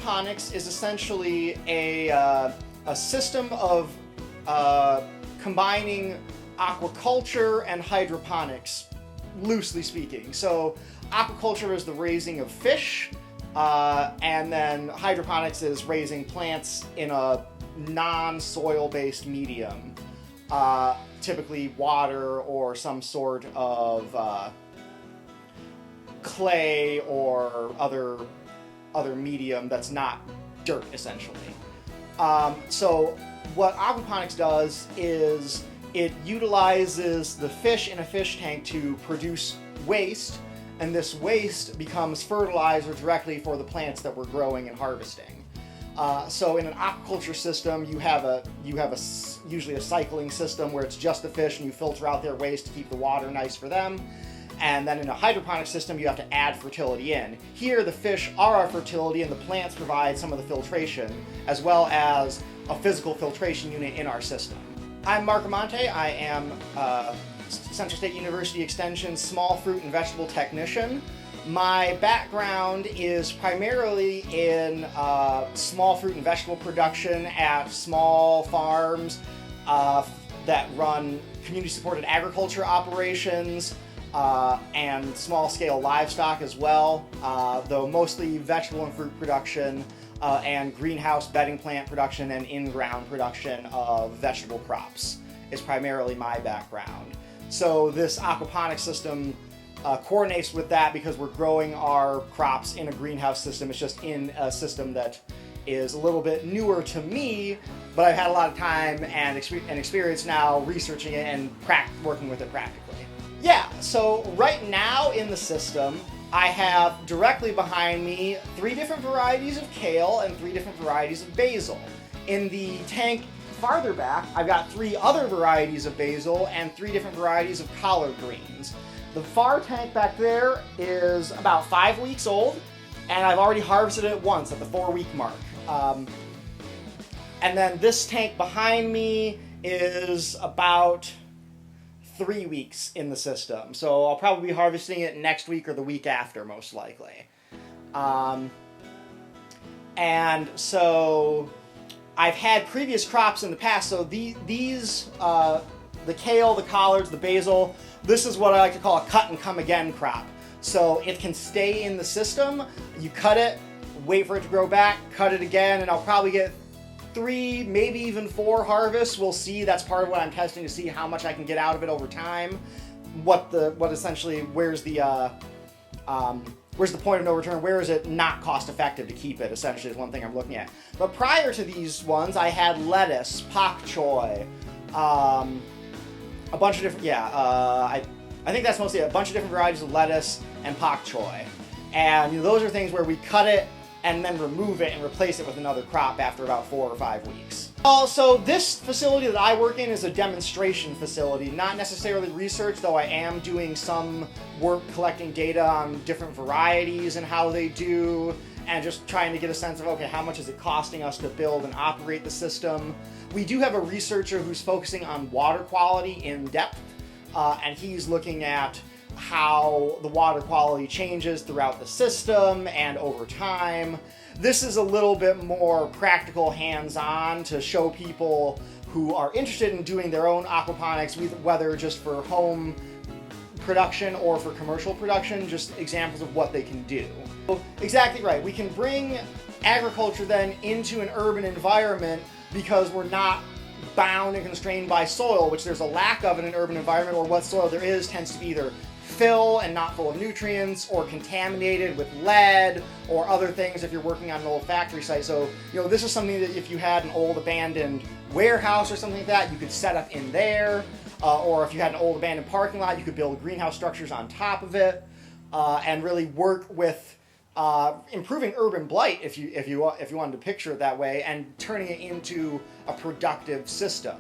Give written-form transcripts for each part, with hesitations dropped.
aquaponics is essentially a system of combining aquaculture and hydroponics, loosely speaking. So aquaculture is the raising of fish, and then hydroponics is raising plants in a non-soil based medium, typically water or some sort of clay or other medium that's not dirt, essentially. So what aquaponics does is it utilizes the fish in a fish tank to produce waste, and this waste becomes fertilizer directly for the plants that we're growing and harvesting. So in an aquaculture system, you have usually a cycling system where it's just the fish and you filter out their waste to keep the water nice for them. And then in a hydroponic system, you have to add fertility in. Here, the fish are our fertility, and the plants provide some of the filtration, as well as a physical filtration unit in our system. I'm Mark Amante. I am Central State University Extension small fruit and vegetable technician. My background is primarily in small fruit and vegetable production at small farms that run community-supported agriculture operations, and small-scale livestock as well, though mostly vegetable and fruit production, and greenhouse bedding plant production and in-ground production of vegetable crops is primarily my background. So this aquaponics system coordinates with that because we're growing our crops in a greenhouse system. It's just in a system that is a little bit newer to me, but I've had a lot of time and experience now researching it and working with it practically. Yeah, so right now in the system, I have directly behind me 3 different varieties of kale and 3 different varieties of basil. In the tank farther back, I've got 3 other varieties of basil and 3 different varieties of collard greens. The far tank back there is about 5 weeks old, and I've already harvested it once at the 4-week mark. And then this tank behind me is about 3 weeks in the system, so I'll probably be harvesting it next week or the week after, most likely. And so I've had previous crops in the past, so the kale, the collards, the basil, this is what I like to call a cut and come again crop. So it can stay in the system, you cut it, wait for it to grow back, cut it again, and I'll probably get 3, maybe even 4 harvests. We'll see. That's part of what I'm testing to see how much I can get out of it over time. Where's the point of no return? Where is it not cost effective to keep it? Essentially, is one thing I'm looking at. But prior to these ones, I had lettuce, pak choi, a bunch of different. I think that's mostly a bunch of different varieties of lettuce and pak choi, and those are things where we cut it and then remove it and replace it with another crop after about 4 or 5 weeks. Also, this facility that I work in is a demonstration facility, not necessarily research, though I am doing some work collecting data on different varieties and how they do, and just trying to get a sense of, okay, how much is it costing us to build and operate the system. We do have a researcher who's focusing on water quality in depth, and he's looking at how the water quality changes throughout the system and over time. This is a little bit more practical, hands-on, to show people who are interested in doing their own aquaponics, whether just for home production or for commercial production, just examples of what they can do. Exactly right. We can bring agriculture then into an urban environment because we're not bound and constrained by soil, which there's a lack of in an urban environment, or what soil there is tends to be either fill and not full of nutrients, or contaminated with lead or other things if you're working on an old factory site. So, this is something that if you had an old abandoned warehouse or something like that, you could set up in there. Or if you had an old abandoned parking lot, you could build greenhouse structures on top of it, and really work with improving urban blight, if you wanted to picture it that way, and turning it into a productive system.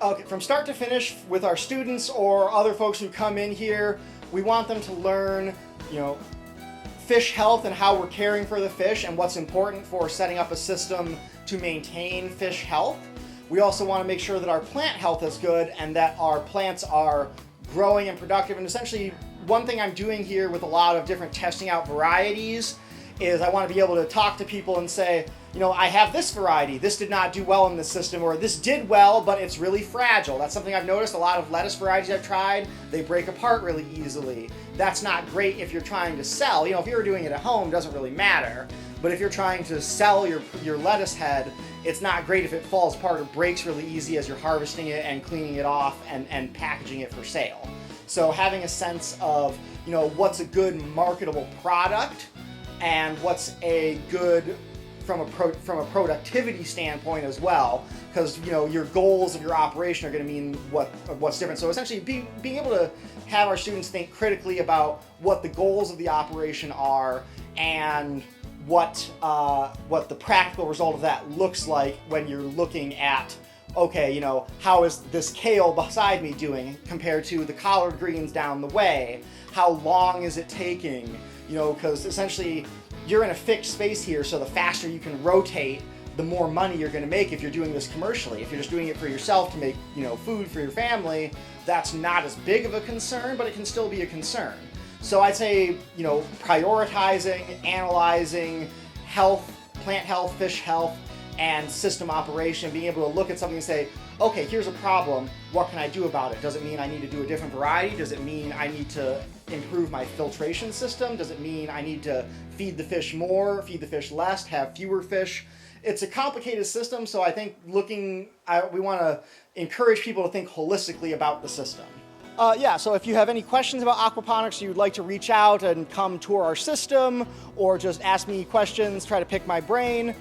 Okay, from start to finish with our students or other folks who come in here, we want them to learn, fish health and how we're caring for the fish and what's important for setting up a system to maintain fish health. We also want to make sure that our plant health is good and that our plants are growing and productive. And essentially, one thing I'm doing here with a lot of different testing out varieties is I want to be able to talk to people and say, you know, I have this variety, this did not do well in this system, or this did well, but it's really fragile. That's something I've noticed. A lot of lettuce varieties I've tried, they break apart really easily. That's not great if you're trying to sell. You know, if you're doing it at home, it doesn't really matter. But if you're trying to sell your lettuce head, it's not great if it falls apart or breaks really easy as you're harvesting it and cleaning it off and packaging it for sale. So having a sense of, you know, what's a good marketable product and what's a good from a productivity standpoint as well, because, you know, your goals of your operation are going to mean what's different. So essentially being able to have our students think critically about what the goals of the operation are and what the practical result of that looks like when you're looking at, okay, you know, how is this kale beside me doing compared to the collard greens down the way? How long is it taking? You know, because essentially you're in a fixed space here, so the faster you can rotate, the more money you're going to make if you're doing this commercially. If you're just doing it for yourself to make, you know, food for your family, that's not as big of a concern, but it can still be a concern. So I'd say, you know, prioritizing, analyzing health, plant health, fish health, and system operation, being able to look at something and say, okay, here's a problem, what can I do about it? Does it mean I need to do a different variety? Does it mean I need to improve my filtration system? Does it mean I need to feed the fish more, feed the fish less, have fewer fish? It's a complicated system, so I think we want to encourage people to think holistically about the system. Yeah, so if you have any questions about aquaponics, you'd like to reach out and come tour our system, or just ask me questions, try to pick my brain,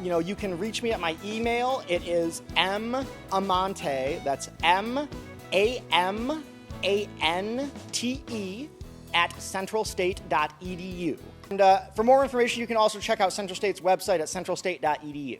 you know, you can reach me at my email. It is mamante, that's MAMANTE @centralstate.edu. And for more information, you can also check out Central State's website at centralstate.edu.